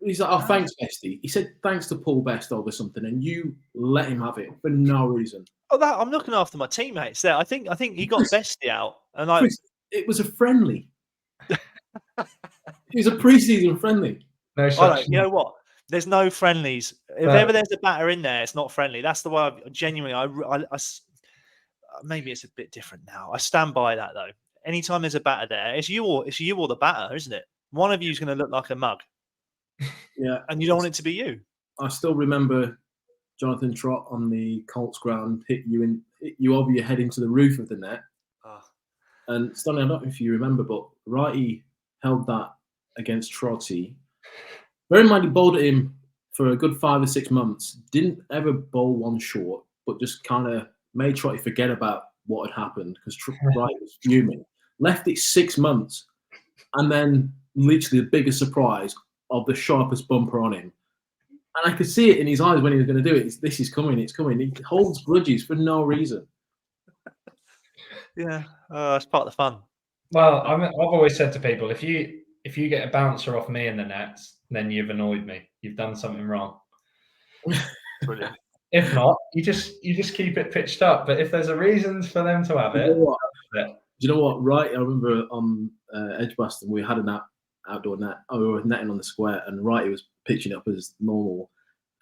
He's like, oh, thanks, Bestie. He said thanks to Paul Best over something, and you let him have it for no reason. Oh, I'm looking after my teammates there. I think he got Bestie out, and Chris, it was a friendly. It was a pre-season friendly. No, you know what? There's no friendlies. If ever there's a batter in there, it's not friendly. That's the way I genuinely. Maybe it's a bit different now. I stand by that though. Anytime there's a batter there, it's you or the batter, isn't it? One of you is going to look like a mug. Yeah, and you don't want it to be you. I still remember Jonathan Trott on the Colts ground hit you over your head into the roof of the net. Oh. And Stanley, I don't know if you remember, but Wrighty held that against Trotty. Bear in mind, he bowled at him for a good 5 or 6 months. Didn't ever bowl one short, but just kind of made Trotty forget about what had happened because Wrighty was fuming. Left it 6 months, and then literally the biggest surprise of the sharpest bumper on him. And I could see it in his eyes when he was going to do it. This is coming, it's coming. He holds grudges for no reason. Yeah, it's part of the fun. Well, I've always said to people, if you get a bouncer off me in the nets, then you've annoyed me. You've done something wrong. Brilliant. If not, you just keep it pitched up. But if there's a reason for them to have it, Do you know what? Right, I remember on Edgbaston we had an outdoor net. We were netting on the square, and Wrighty was pitching it up as normal,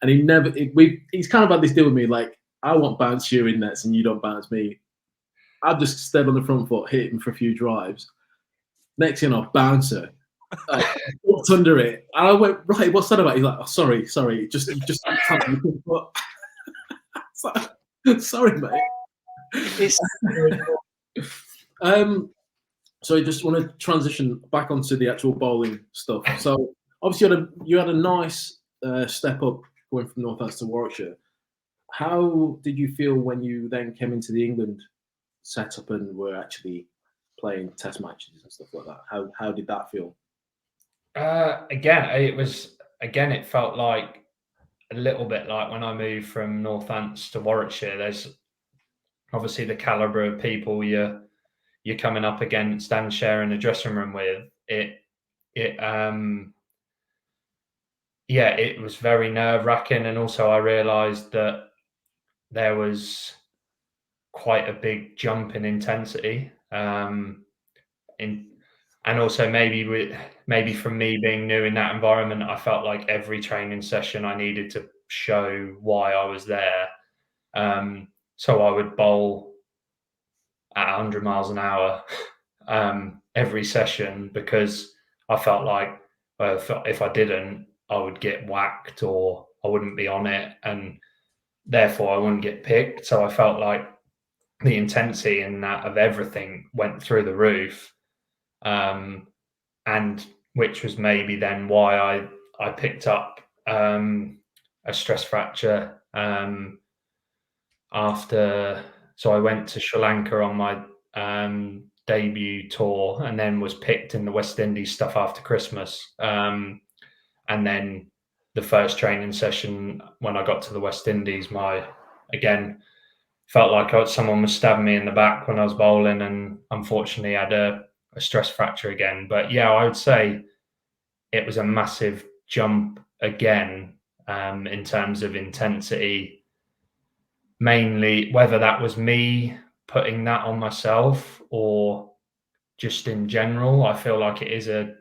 and he's kind of had this deal with me, like, I won't bounce you in nets and you don't bounce me. I've just stayed on the front foot, hit him for a few drives. Next thing, I'll bounce her. What's under it? And I went, right, what's that about? He's like, oh, sorry, just sorry, mate. So I just want to transition back onto the actual bowling stuff. So obviously you had a nice step up going from Northampton to Warwickshire. How did you feel when you then came into the England setup and were actually playing test matches and stuff like that? How did that feel? It felt like a little bit like when I moved from Northampton to Warwickshire. There's obviously the calibre of people you're coming up against and sharing the dressing room with. It was very nerve-wracking, and also I realised that there was quite a big jump in intensity. And also maybe from me being new in that environment, I felt like every training session I needed to show why I was there. So I would bowl at 100 miles an hour every session, because I felt like if I didn't, I would get whacked or I wouldn't be on it, and therefore I wouldn't get picked. So I felt like the intensity in that of everything went through the roof, and which was maybe then why I picked up a stress fracture after. So I went to Sri Lanka on my debut tour, and then was picked in the West Indies stuff after Christmas. And then the first training session when I got to the West Indies, felt like someone was stabbing me in the back when I was bowling, and unfortunately had a stress fracture again. But yeah, I would say it was a massive jump again in terms of intensity. Mainly, whether that was me putting that on myself or just in general, I feel like it is a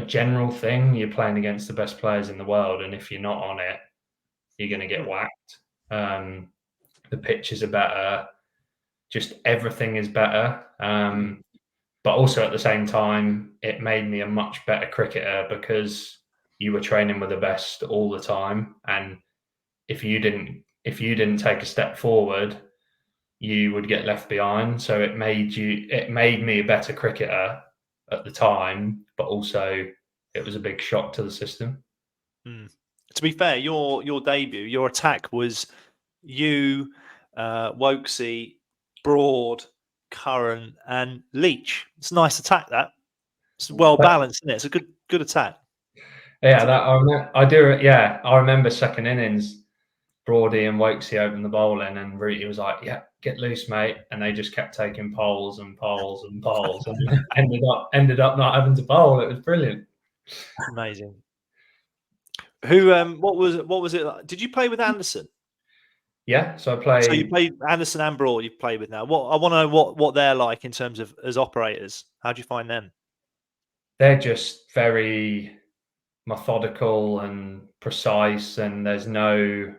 general thing. You're playing against the best players in the world, and if you're not on it, you're going to get whacked. The pitches are better, just everything is better. But also at the same time, it made me a much better cricketer, because you were training with the best all the time, and if you didn't take a step forward, you would get left behind. So it made me a better cricketer at the time, but also it was a big shock to the system. To be fair, your debut, your attack was you, Wokesy, Broad, Curran, and Leach. It's a nice attack. That it's well balanced, isn't it? It's a good attack. Yeah, I do. Yeah, I remember second innings, Broady and Wokesy opened the bowling, and Wrighty was like, "Yeah, get loose, mate," and they just kept taking poles and poles and poles, and ended up not having to bowl. It was brilliant. Amazing. Who? What was it like? Did you play with Anderson? Yeah, so I played. So you played Anderson and Broad. You've played with now. I want to know what they're like in terms of as operators. How do you find them? They're just very methodical and precise, and there's no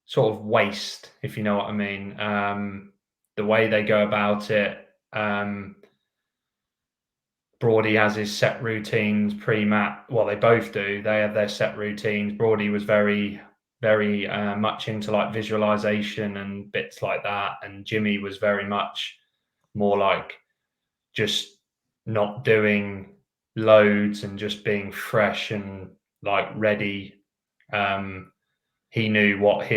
sort of waste, if you know what I mean. The way they go about it. Broady has his set routines pre-mat. Well, they both do. They have their set routines. Broady was very, very much into like visualization and bits like that. And Jimmy was very much more like just not doing loads and just being fresh and like ready. He knew what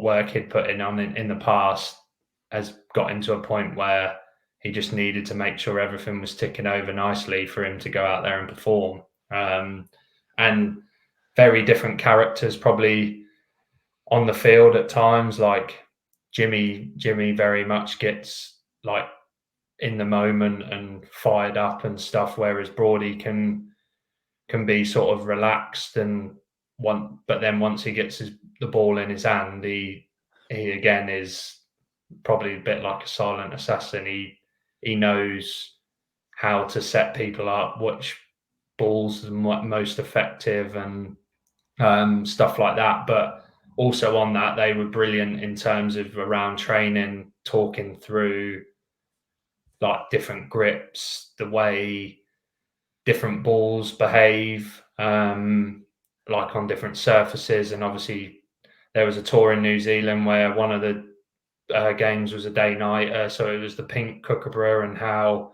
work he'd put in the past, has got into a point where he just needed to make sure everything was ticking over nicely for him to go out there and perform. And very different characters probably on the field at times. Like Jimmy very much gets like in the moment and fired up and stuff, whereas Broady can be sort of relaxed but then once he gets the ball in his hand, he again is probably a bit like a silent assassin. He knows how to set people up, which balls are most effective, and stuff like that. But also on that, they were brilliant in terms of around training, talking through like different grips, the way different balls behave, like on different surfaces. And obviously there was a tour in New Zealand where one of the games was a day-nighter, so it was the pink kookaburra, and how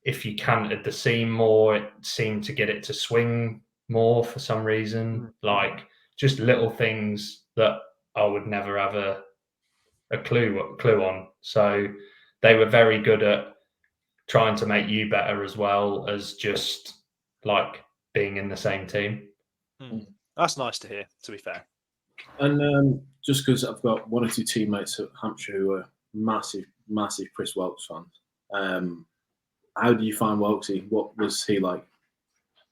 if you canted the seam more, it seemed to get it to swing more for some reason. Like just little things that I would never have a clue on. So they were very good at trying to make you better, as well as just like being in the same team. That's nice to hear, to be fair. And just because I've got one or two teammates at Hampshire who are massive Chris Welks fans. How do you find Welksy? What was he like?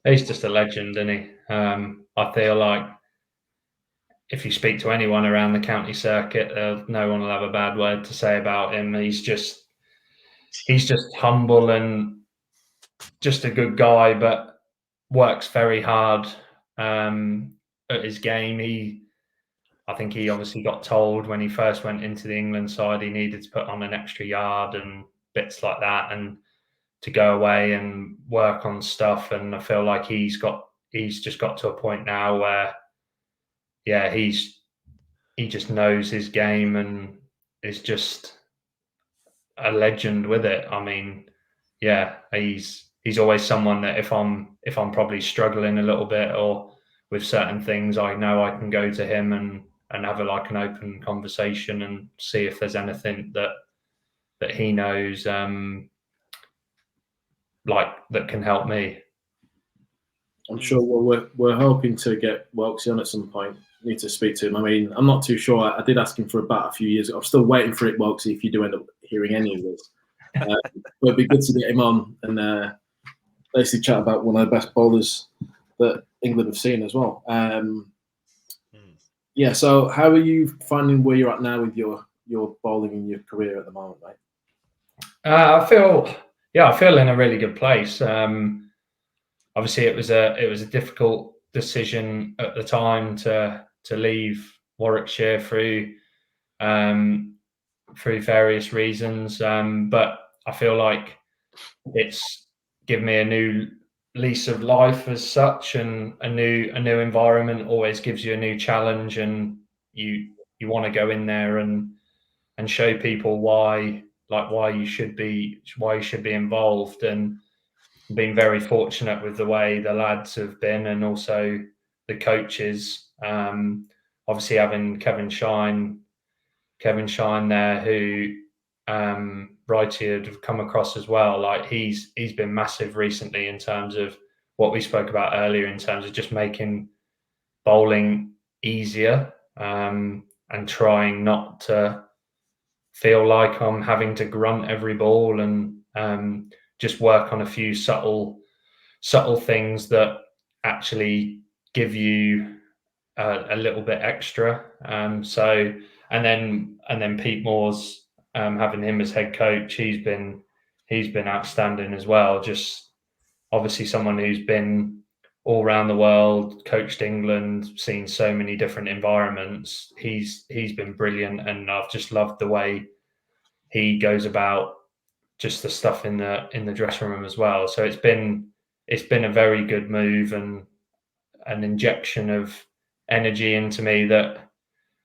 He's just a legend, isn't he? I feel like if you speak to anyone around the county circuit, no one will have a bad word to say about him. He's just humble and just a good guy, but works very hard at his game. I think he obviously got told when he first went into the England side he needed to put on an extra yard and bits like that, and to go away and work on stuff. And I feel like he's just got to a point now where, yeah, he just knows his game and is just a legend with it. I mean, yeah, he's always someone that if I'm probably struggling a little bit or with certain things, I know I can go to him and have an open conversation and see if there's anything that he knows like that can help me. I'm sure we're hoping to get Welksy on at some point. Need to speak to him. I mean, I'm not too sure. I did ask him for about a few years ago. I'm still waiting for it, Welksy, if you do end up hearing any of this. But it'd be good to get him on and basically chat about one of the best bowlers that England have seen as well. Yeah, so how are you finding where you're at now with your bowling in your career at the moment, mate? I feel in a really good place. Obviously, it was a difficult decision at the time to leave Warwickshire through various reasons. But I feel like it's given me a new lease of life as such, and a new environment always gives you a new challenge, and you want to go in there and show people why you should be involved. And been very fortunate with the way the lads have been, and also the coaches. Obviously having Kevin Shine there, who Wrighty had come across as well. Like he's been massive recently in terms of what we spoke about earlier, in terms of just making bowling easier, and trying not to feel like I'm having to grunt every ball, and just work on a few subtle things that actually give you a little bit extra. So and then Pete Moore's, having him as head coach, he's been outstanding as well. Just obviously someone who's been all around the world, coached England, seen so many different environments. He's been brilliant, and I've just loved the way he goes about just the stuff in the dressing room as well. So it's been a very good move and an injection of energy into me that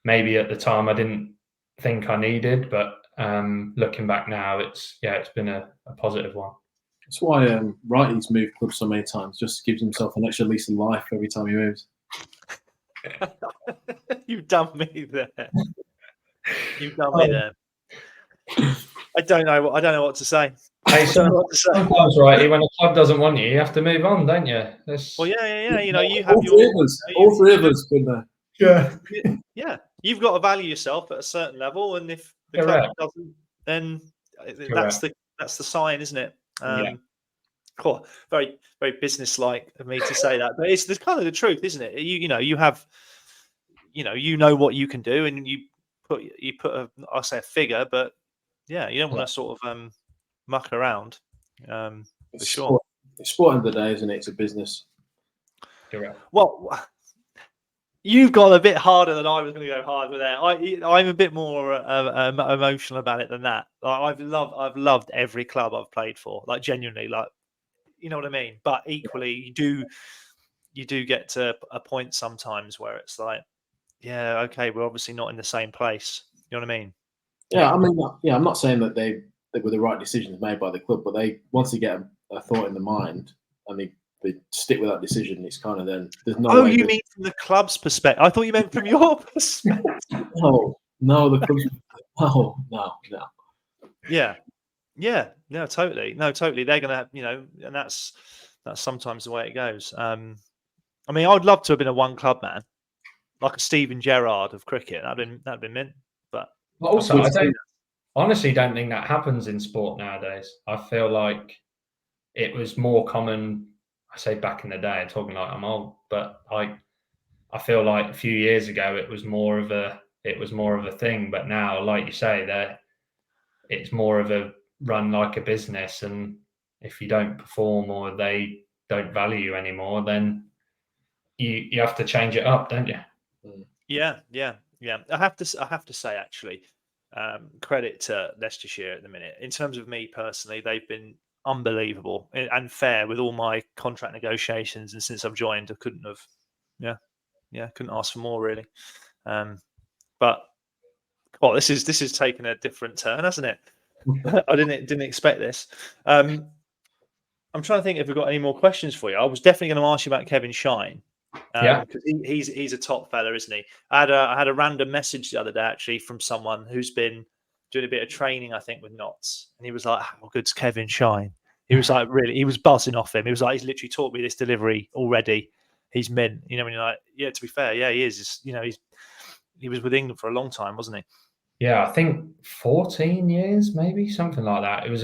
maybe at the time I didn't think I needed, but looking back now, it's been a positive one. That's why Wrighty's moved clubs so many times, just gives himself an extra lease of life every time he moves. You've done me there. I don't know what to say. Hey, sometimes, Righty, when a club doesn't want you, you have to move on, don't you? Well, yeah. You know, you have all three of us been there. Yeah. You've got to value yourself at a certain level, and if the club doesn't, then that's the sign, isn't it? Cool. Very, very businesslike of me to say that, but it's kind of the truth, isn't it? You know what you can do, and I'll say a figure, but yeah, you don't want to sort of muck around. For sure. It's sport end of the day, isn't it? It's a business. Correct. Well, you've got a bit harder than I was going to go hard with there. I'm a bit more emotional about it than that. Like, I've loved every club I've played for. Like, genuinely, like, you know what I mean. But equally, you do get to a point sometimes where it's like, yeah, okay, we're obviously not in the same place. You know what I mean? Yeah, I mean, yeah, I'm not saying that they were the right decisions made by the club, but once they get a thought in the mind and they stick with that decision, it's kind of then there's no. Oh, you mean from the club's perspective? I thought you meant from your perspective. No, the club's no. Yeah, no, totally. They're gonna have, and that's sometimes the way it goes. I mean, I'd love to have been a one club man, like a Steven Gerrard of cricket. That'd been mint. But also, I honestly don't think that happens in sport nowadays. I feel like it was more common. I say back in the day, I'm talking like I'm old, but I feel like a few years ago it was more of a thing. But now, like you say, it's more of a run like a business, and if you don't perform or they don't value you anymore, then you have to change it up, don't you? Yeah. I have to say, actually, credit to Leicestershire at the minute. In terms of me personally, they've been unbelievable and fair with all my contract negotiations, and since I've joined, I couldn't ask for more, really. But this is taking a different turn, hasn't it? I didn't expect this. I'm trying to think if we've got any more questions for you. I was definitely going to ask you about Kevin Shine. Because he's a top fella, isn't he? I had a random message the other day, actually, from someone who's been doing a bit of training, I think, with Notts, and he was like, "How good's Kevin Shine?" He was like, really, he was buzzing off him. He was like, "He's literally taught me this delivery already. He's mint." You know, when you're like, "Yeah, to be fair, yeah, he is." He was with England for a long time, wasn't he? Yeah, I think 14 years, maybe something like that. It was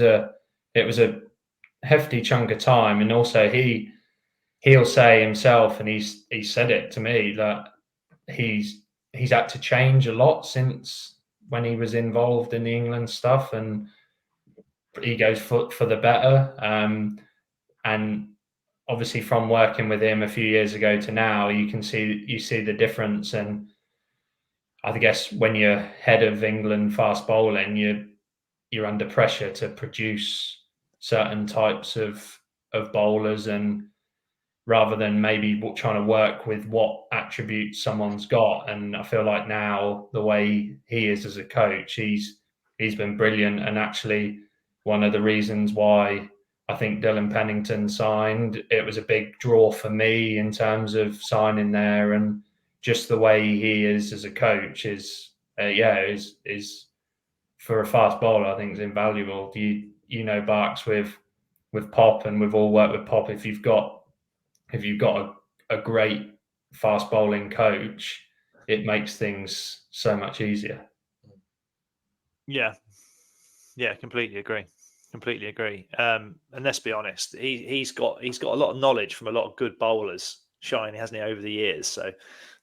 a hefty chunk of time, and also he'll say himself, and he's said it to me, that he's had to change a lot since when he was involved in the England stuff, and he goes for the better. And obviously, from working with him a few years ago to now, you see the difference. And I guess when you're head of England fast bowling, you're under pressure to produce certain types of bowlers, and rather than maybe trying to work with what attributes someone's got. And I feel like now the way he is as a coach, he's been brilliant, and actually one of the reasons why I think Dylan Pennington signed, it was a big draw for me in terms of signing there, and just the way he is as a coach is for a fast bowler, I think is invaluable. You know, Barks, with Pop, and we've all worked with Pop, if you've got a great fast bowling coach, it makes things so much easier. Yeah, completely agree. And let's be honest, he's got a lot of knowledge from a lot of good bowlers, Shine, hasn't he, over the years? So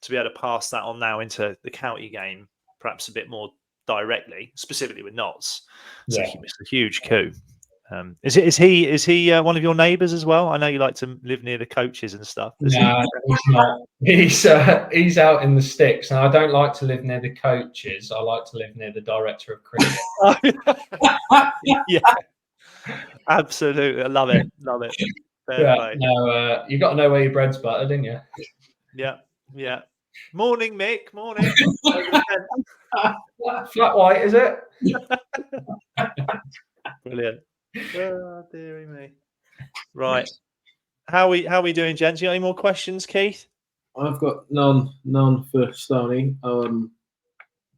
to be able to pass that on now into the county game, perhaps a bit more directly, specifically with Notts, it's a huge coup. Is he one of your neighbours as well? I know you like to live near the coaches and stuff. No, he's not. He's out in the sticks, and I don't like to live near the coaches. I like to live near the director of cricket. Yeah, absolutely. I love it. Yeah, no, you got to know where your bread's buttered, didn't you? Yeah. Morning, Mick. Morning. Flat white, is it? Brilliant. Oh, dearie me. Right. How we doing, gents? You got any more questions, Keith? I've got none for Stoney. I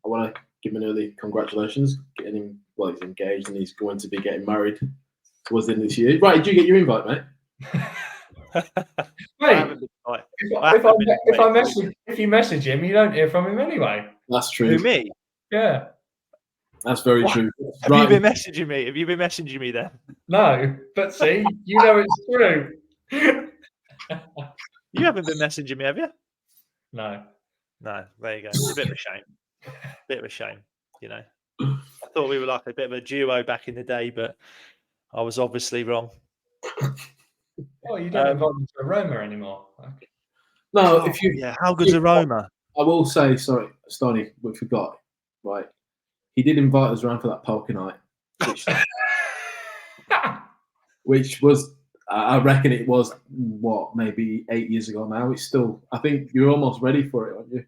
want to give him an early congratulations. Getting him, well, he's engaged and he's going to be getting married towards the end of this year. Right, did you get your invite, mate? Wait, if you message him, you don't hear from him anyway. That's true. Who, me? Yeah. That's very true. Have you been messaging me? Have you been messaging me then? No, but see, you know it's true. You haven't been messaging me, have you? No. There you go. It's a bit of a shame. Bit of a shame, you know. I thought we were like a bit of a duo back in the day, but I was obviously wrong. Oh, you don't invite me to Aroma anymore. No, how good's Aroma? I will say, sorry, Stoney, we forgot, right? He did invite us around for that poker night, which was, I reckon it was, what, maybe 8 years ago now. It's still, I think you're almost ready for it, aren't you?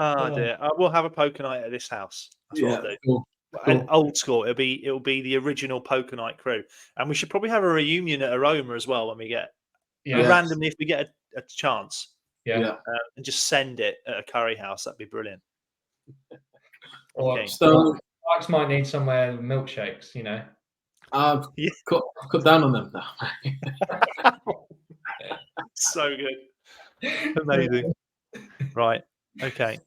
Oh dear, we'll have a poker night at this house. That's what I'll do. Cool. And old school. It'll be the original poker night crew, and we should probably have a reunion at Aroma as well when we get randomly if we get a chance. Yeah. And just send it at a curry house. That'd be brilliant. Or Barks might need somewhere with milkshakes, you know. I've cut down on them now. So good. Amazing. Right. Okay.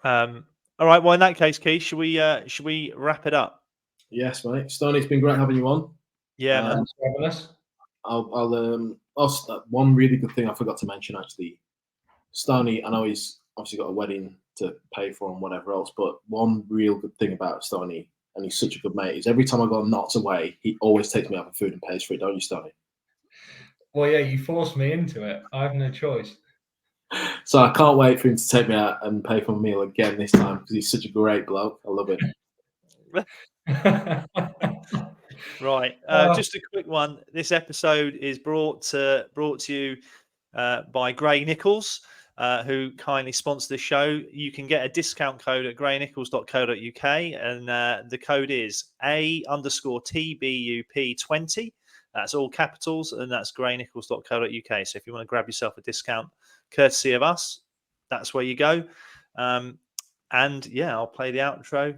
All right. Well, in that case, Keith, should we wrap it up? Yes, mate. Stoney, it's been great having you on. Yeah, man. Thanks for having us. I'll one really good thing I forgot to mention actually. Stoney, I know he's obviously got a wedding to pay for and whatever else, but one real good thing about Stoney, and he's such a good mate, is every time I go knots away, he always takes me out for food and pays for it, don't you, Stoney? Well, yeah, you forced me into it. I have no choice. So I can't wait for him to take me out and pay for a meal again this time because he's such a great bloke. I love it. Right. Just a quick one. This episode is brought to you by Gray Nichols, who kindly sponsor the show. You can get a discount code at graynichols.co.uk, and the code is A_TBUP20. That's all capitals, and that's graynichols.co.uk. So if you want to grab yourself a discount, courtesy of us, that's where you go. And yeah, I'll play the outro.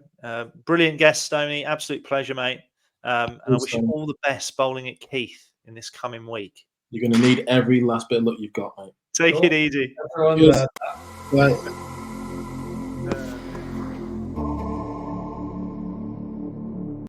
Brilliant guest, Stoney. Absolute pleasure, mate. And I wish you all the best bowling at Keith in this coming week. You're going to need every last bit of luck you've got, mate. Take it easy. Right.